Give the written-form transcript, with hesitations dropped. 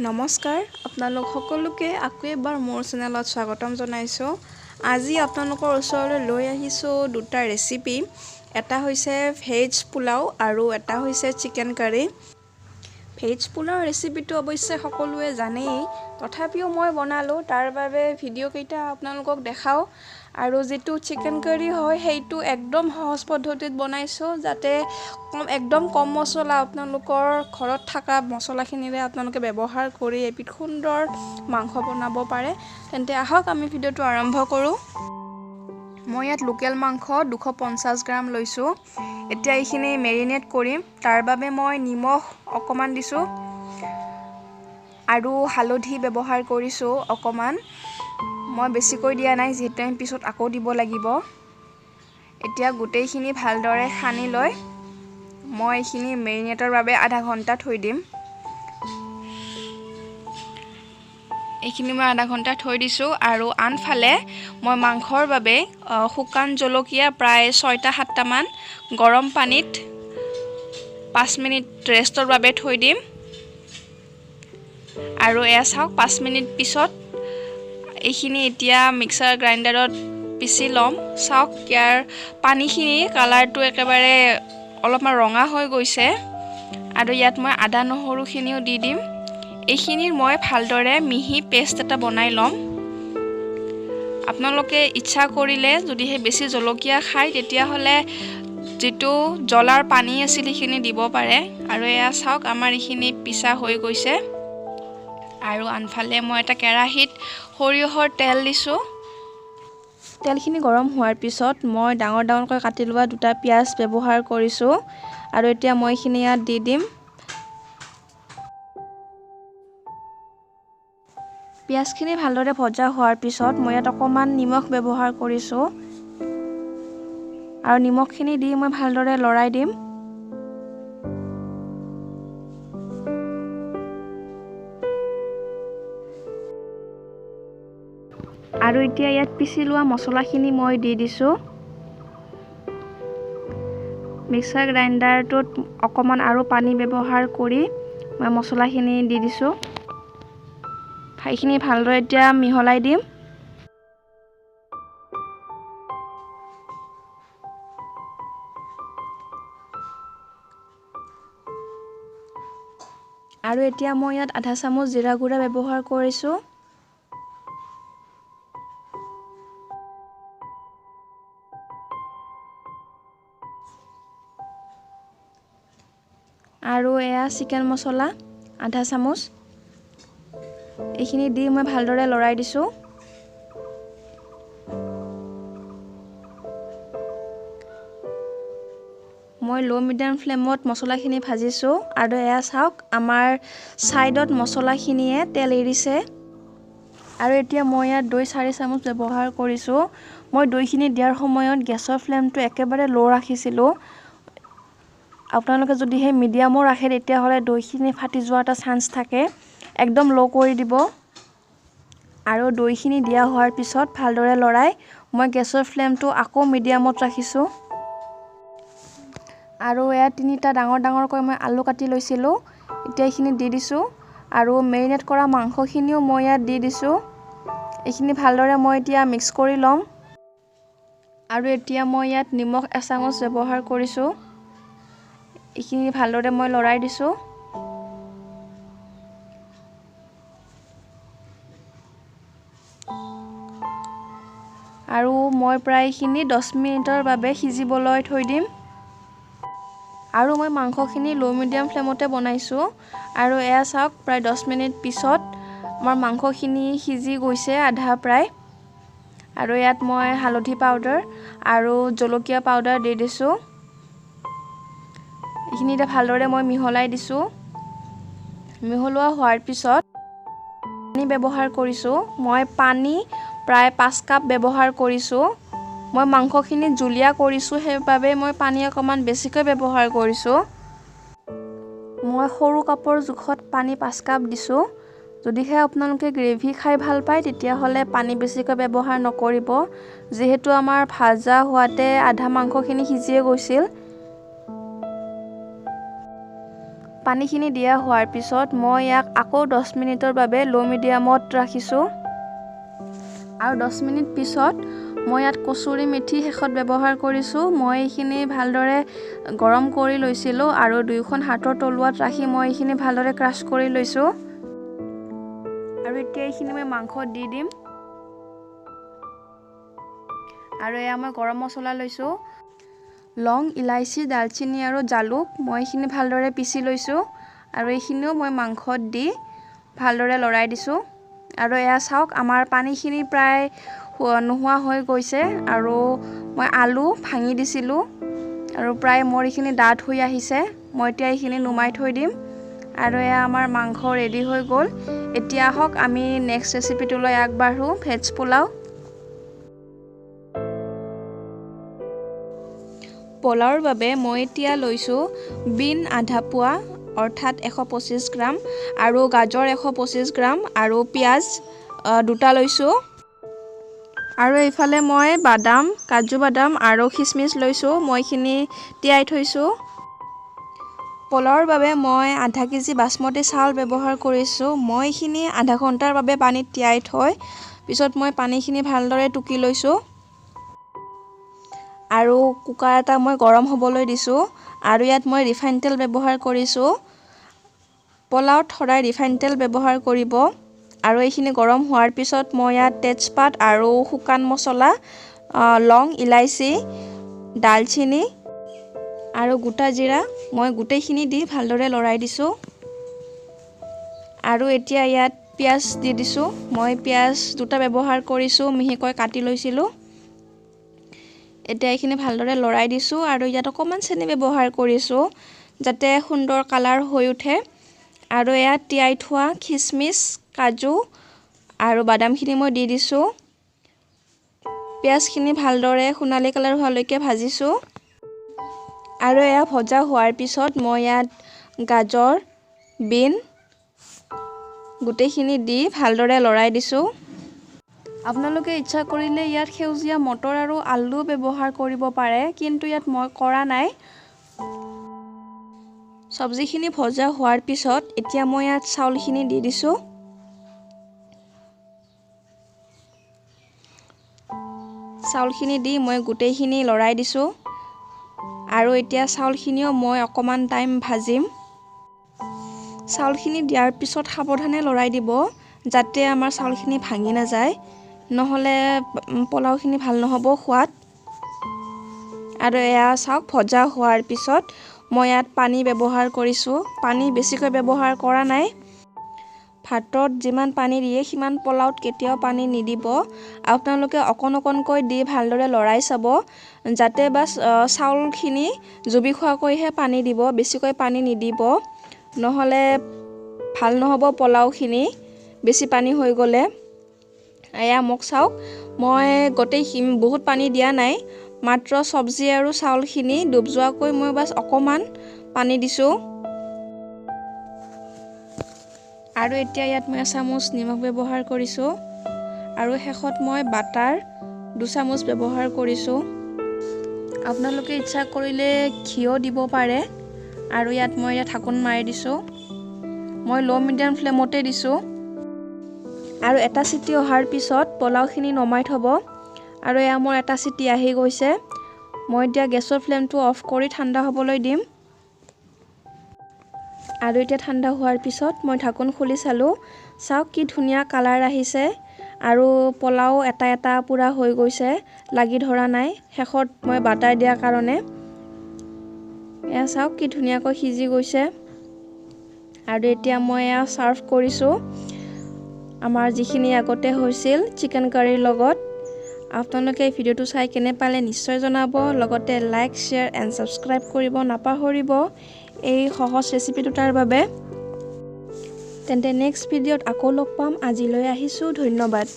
নমস্কাৰ আপোনালোক সকলোকে আকৌ এবাৰ মোৰ চেনেলত স্বাগতম জনাইছো। আজি আপোনালোকৰ ওচৰলৈ লৈ আহিছো দুটা ৰেচিপি। এটা হৈছে ভেজ পোলাও আৰু এটা হৈছে চিকেন কাৰী। ভেজ পোলাও ৰেচিপিটো অৱশ্যে সকলোৱে জানেই, তথাপিও মই বনালো, তাৰ বাবে ভিডিঅ' কেইটা আপোনালোকক দেখাও। আৰু যেটো চিকেন কাৰী হয় সেইটো একদম সহজ পদ্ধতিত বনাইছো, যাতে একদম কম মছলা আপোনালোকৰ ঘৰত থকা মছলাখিনিৰে আপোনালোকে ব্যৱহাৰ কৰি এবিধ সুন্দৰ মাংস বনাব পাৰে। তেন্তে আহক আমি ভিডিঅ'টো আৰম্ভ কৰোঁ। মই ইয়াত লোকেল মাংস 250 গ্ৰাম লৈছো। এতিয়া এইখিনি মেৰিনেট কৰিম। তাৰ বাবে মই নিমখ অকমান দিছো আৰু হালধি ব্যৱহাৰ কৰিছো অকমান। মই বেছিকৈ দিয়া নাই, যেহেতু আমি পিছত আকৌ দিব লাগিব। এতিয়া গোটেইখিনি ভালদৰে সানি লৈ মই এইখিনি মেৰিনেটৰ বাবে আধা ঘণ্টা থৈ দিম। এইখিনি মই আধা ঘণ্টা থৈ দিছো আৰু আনফালে মই মাংসৰ বাবে শুকান জলকীয়া প্ৰায় 6-7টা মান গৰম পানীত 5 মিনিট ৰেষ্টৰ বাবে থৈ দিম। আৰু এয়া চাওক 5 মিনিট পিছত এইখিনি এতিয়া মিক্সাৰ গ্ৰাইণ্ডাৰত পিচি লম। চাওক ইয়াৰ পানীখিনি কালাৰটো একেবাৰে অলপমান ৰঙা হৈ গৈছে। আৰু ইয়াত মই আদা নহৰুখিনিও দি দিম। এইখিনিৰ মই ভালদৰে মিহি পেষ্ট এটা বনাই লম। আপোনালোকে ইচ্ছা কৰিলে যদিহে বেছি জলকীয়া খায় তেতিয়াহ'লে যেটো জ্বলাৰ পানী আছিল সেইখিনি দিব পাৰে। আৰু এয়া চাওক আমাৰ এইখিনি পিছা হৈ গৈছে। আৰু আনফালে মই এটা কেৰাহীত সৰিয়হৰ তেল দিছো। তেলখিনি গৰম হোৱাৰ পিছত মই ডাঙৰ ডাঙৰকৈ কাটি লোৱা দুটা পিয়াজ ব্যৱহাৰ কৰিছো। আৰু এতিয়া মই এইখিনি ইয়াত দি দিম। পিয়াজখিনি ভালদৰে ভজা হোৱাৰ পিছত মই ইয়াত অকমান নিমখ ব্যৱহাৰ কৰিছো। আৰু নিমখখিনি দি মই ভালদৰে লৰাই দিম। আৰু এতিয়া ইয়াত পিচি লোৱা মছলাখিনি মই দি দিছো। মিক্সাৰ গ্ৰাইণ্ডাৰটোত অকমান আৰু পানী ব্যৱহাৰ কৰি মই মছলাখিনি দি দিছো। এইখিনি ভালদৰে এতিয়া মিহলাই দিম। আৰু এতিয়া মই ইয়াত আধা চামুচ জিৰা গুড়া ব্যৱহাৰ কৰিছো। আৰু এয়া চিকেন মছলা আধা চামুচ। এইখিনি দি মই ভালদৰে লৰাই দিছো। মই লো মিডিয়াম ফ্লেমত মছলাখিনি ভাজিছো। আৰু এয়া চাওক আমাৰ সাইডত মছলাখিনিয়ে তেল এৰিছে। আৰু এতিয়া মই ইয়াত দৈ 4 চামুচ ব্যৱহাৰ কৰিছো। মই দৈখিনি দিয়াৰ সময়ত গেছৰ ফ্লেমটো একেবাৰে লো ৰাখিছিলো। আপোনালোকে যদিহে মিডিয়ামো ৰাখে তেতিয়াহ'লে দৈখিনি ফাটি যোৱাৰ এটা চান্স থাকে। একদম লো কৰি দিব। আৰু দৈখিনি দিয়া হোৱাৰ পিছত ভালদৰে লৰাই মই গেছৰ ফ্লেমটো আকৌ মিডিয়ামত ৰাখিছো। আৰু এয়া 3টা ডাঙৰ ডাঙৰকৈ মই আলু কাটি লৈছিলো। এতিয়া এইখিনি দি দিছো। আৰু মেৰিনেট কৰা মাংসখিনিও মই ইয়াত দি দিছো। এইখিনি ভালদৰে মই এতিয়া মিক্স কৰি লম। আৰু এতিয়া মই ইয়াত নিমখ 1 চামুচ ব্যৱহাৰ কৰিছো। এইখিনি ভালদৰে মই লৰাই দিছো। আৰু মই প্ৰায় এইখিনি 10 মিনিটৰ বাবে সিজিবলৈ থৈ দিম। আৰু মই মাংসখিনি লো মিডিয়াম ফ্লেমতে বনাইছো। আৰু এয়া চাওক প্ৰায় 10 মিনিট পিছত আমাৰ মাংসখিনি সিজি গৈছে আধা প্ৰায়। আৰু ইয়াত মই হালধি পাউডাৰ আৰু জলকীয়া পাউডাৰ দি দিছো। এইখিনি এতিয়া ভালদৰে মই মিহলাই দিছো। মিহলোৱা হোৱাৰ পিছত পানী ব্যৱহাৰ কৰিছো। মই পানী প্ৰায় 5 কাপ ব্যৱহাৰ কৰিছো। মই মাংসখিনি জুলীয়া কৰিছো, সেইবাবে মই পানী অকমান বেছিকৈ ব্যৱহাৰ কৰিছো। মই সৰু কাপৰ জোখত পানী 5 কাপ দিছো। যদিহে আপোনালোকে গ্ৰেভি খাই ভাল পায় তেতিয়াহ'লে পানী বেছিকৈ ব্যৱহাৰ নকৰিব, যিহেতু আমাৰ ভাজা হোৱাতে আধা মাংসখিনি সিজিয়ে গৈছিল। পানীখিনি দিয়া হোৱাৰ পিছত মই ইয়াক আকৌ 10 মিনিটৰ বাবে লো মিডিয়ামত ৰাখিছোঁ আৰু 10 মিনিট পিছত মই ইয়াত কচুৰি মেথি শেষত ব্যৱহাৰ কৰিছোঁ মই এইখিনি ভালদৰে গৰম কৰি লৈছিলোঁ আৰু দুইখন হাতৰ তলুৱাত ৰাখি মই এইখিনি ভালদৰে ক্ৰাছ কৰি লৈছোঁ আৰু এতিয়া এইখিনি মই মাংসত দি দিম আৰু এয়া মই গৰম মছলা লৈছোঁ লং ইলাইচি দালচিনি আৰু জালুক মই এইখিনি ভালদৰে পিচি লৈছোঁ আৰু এইখিনিও মই মাংসত দি ভালদৰে লৰাই দিছোঁ আৰু এয়া চাওক আমাৰ পানীখিনি প্ৰায় নোহোৱা হৈ গৈছে আৰু মই আলু ভাঙি দিছিলোঁ আৰু প্ৰায় মোৰ এইখিনি ডাঠ হৈ আহিছে মই এতিয়া এইখিনি নুমাই থৈ দিম আৰু এয়া আমাৰ মাংস ৰেডি হৈ গ'ল এতিয়া আহক আমি নেক্সট ৰেচিপিটোলৈ আগবাঢ়ো ভেজ পোলাও পোলাওৰ বাবে মই এতিয়া লৈছোঁ বিন আধা পোৱা অৰ্থাৎ 125 গ্ৰাম আৰু গাজৰ 125 গ্ৰাম আৰু পিঁয়াজ দুটা লৈছোঁ আৰু এইফালে মই বাদাম কাজু বাদাম আৰু খিচমিচ লৈছোঁ মই এইখিনি তিয়াই থৈছোঁ পোলাওৰ বাবে মই আধা কেজি বাসমতি চাউল ব্যৱহাৰ কৰিছোঁ মই এইখিনি আধা ঘণ্টাৰ বাবে পানীত তিয়াই থৈ পিছত মই পানীখিনি ভালদৰে টুকি লৈছোঁ আৰু কুকাৰ এটা মই গৰম হ'বলৈ দিছোঁ আৰু ইয়াত মই ৰিফাইন তেল ব্যৱহাৰ কৰিছোঁ পোলাওত সদায় ৰিফাইন তেল ব্যৱহাৰ কৰিব আৰু এইখিনি গৰম হোৱাৰ পিছত মই ইয়াত তেজপাত আৰু শুকান মছলা লং ইলাইচি দালচিনি আৰু গোটা জিৰা মই গোটেইখিনি দি ভালদৰে লৰাই দিছোঁ আৰু এতিয়া ইয়াত পিঁয়াজ দি দিছোঁ মই পিঁয়াজ দুটা ব্যৱহাৰ কৰিছোঁ মিহিকৈ কাটি লৈছিলোঁ এতিয়া এইখিনি ভালদৰে লৰাই দিছোঁ আৰু ইয়াত অকণমান চেনি ব্যৱহাৰ কৰিছোঁ যাতে সুন্দৰ কালাৰ হৈ উঠে আৰু ইয়াত তিয়াই থোৱা খিচমিচ কাজু আৰু বাদামখিনি মই দি দিছোঁ পিঁয়াজখিনি ভালদৰে সোণালী কালাৰ হোৱালৈকে ভাজিছোঁ আৰু এয়া ভজা হোৱাৰ পিছত মই ইয়াত গাজৰ বিন গোটেইখিনি দি ভালদৰে লৰাই দিছোঁ আপোনালোকে ইচ্ছা কৰিলে ইয়াত সেউজীয়া মটৰ আৰু আলু ব্যৱহাৰ কৰিব পাৰে কিন্তু ইয়াত মই কৰা নাই চব্জিখিনি ভজা হোৱাৰ পিছত এতিয়া মই ইয়াত চাউলখিনি দি দিছোঁ চাউলখিনি দি মই গোটেইখিনি লৰাই দিছোঁ আৰু এতিয়া চাউলখিনিও মই অকণমান টাইম ভাজিম চাউলখিনি দিয়াৰ পিছত সাৱধানে লৰাই দিব যাতে আমাৰ চাউলখিনি ভাঙি নাযায় নহ'লে পোলাওখিনি ভাল নহ'ব সোৱাদ আৰু এয়া চাওক ভজা হোৱাৰ পিছত মই ইয়াত পানী ব্যৱহাৰ কৰিছোঁ পানী বেছিকৈ ব্যৱহাৰ কৰা নাই ভাতত যিমান পানী দিয়ে সিমান পোলাওত কেতিয়াও পানী নিদিব আপোনালোকে অকণকৈ দি ভালদৰে লৰাই চাব যাতে বাছ চাউলখিনি জুবি খোৱাকৈহে পানী দিব বেছিকৈ পানী নিদিব নহ'লে ভাল নহ'ব পোলাওখিনি বেছি পানী হৈ গ'লে এয়া মোক চাওক মই বহুত পানী দিয়া নাই মাত্ৰ চব্জি আৰু চাউলখিনি ডুব যোৱাকৈ মই বাছ অকণমান পানী দিছোঁ আৰু এতিয়া ইয়াত মই এচামুচ নিমখ ব্যৱহাৰ কৰিছোঁ আৰু শেষত মই বাটাৰ 2 চামুচ ব্যৱহাৰ কৰিছোঁ আপোনালোকে ইচ্ছা কৰিলে ঘিও দিব পাৰে আৰু ইয়াত মই ঢাকোন মাৰি দিছোঁ মই লো মিডিয়াম ফ্লেমতে দিছোঁ আৰু এটা চিটি অহাৰ পিছত পোলাওখিনি নমাই থ'ব আৰু এয়া মোৰ এটা চিটি আহি গৈছে মই এতিয়া গেছৰ ফ্লেমটো অফ কৰি ঠাণ্ডা হ'বলৈ দিম আৰু এতিয়া ঠাণ্ডা হোৱাৰ পিছত মই ঢাকোন খুলি চালোঁ চাওক কি ধুনীয়া কালাৰ আহিছে আৰু পোলাও এটা পুৰা হৈ গৈছে লাগি ধৰা নাই শেষত মই বাটাৰ দিয়াৰ কাৰণে এয়া চাওক কি ধুনীয়াকৈ সিজি গৈছে আৰু এতিয়া মই এয়া চাৰ্ভ কৰিছোঁ আমাৰ যিখিনি আগতে হৈছিল চিকেন কাৰীৰ লগত আপোনালোকে এই ভিডিঅ'টো চাই কেনে পালে নিশ্চয় জনাব লগতে লাইক শ্বেয়াৰ এণ্ড ছাবস্ক্ৰাইব কৰিব নাপাহৰিব এই সহজ ৰেচিপি দুটাৰ বাবে তেন্তে নেক্সট ভিডিঅ'ত আকৌ লগ পাম আজিলৈ আহিছোঁ ধন্যবাদ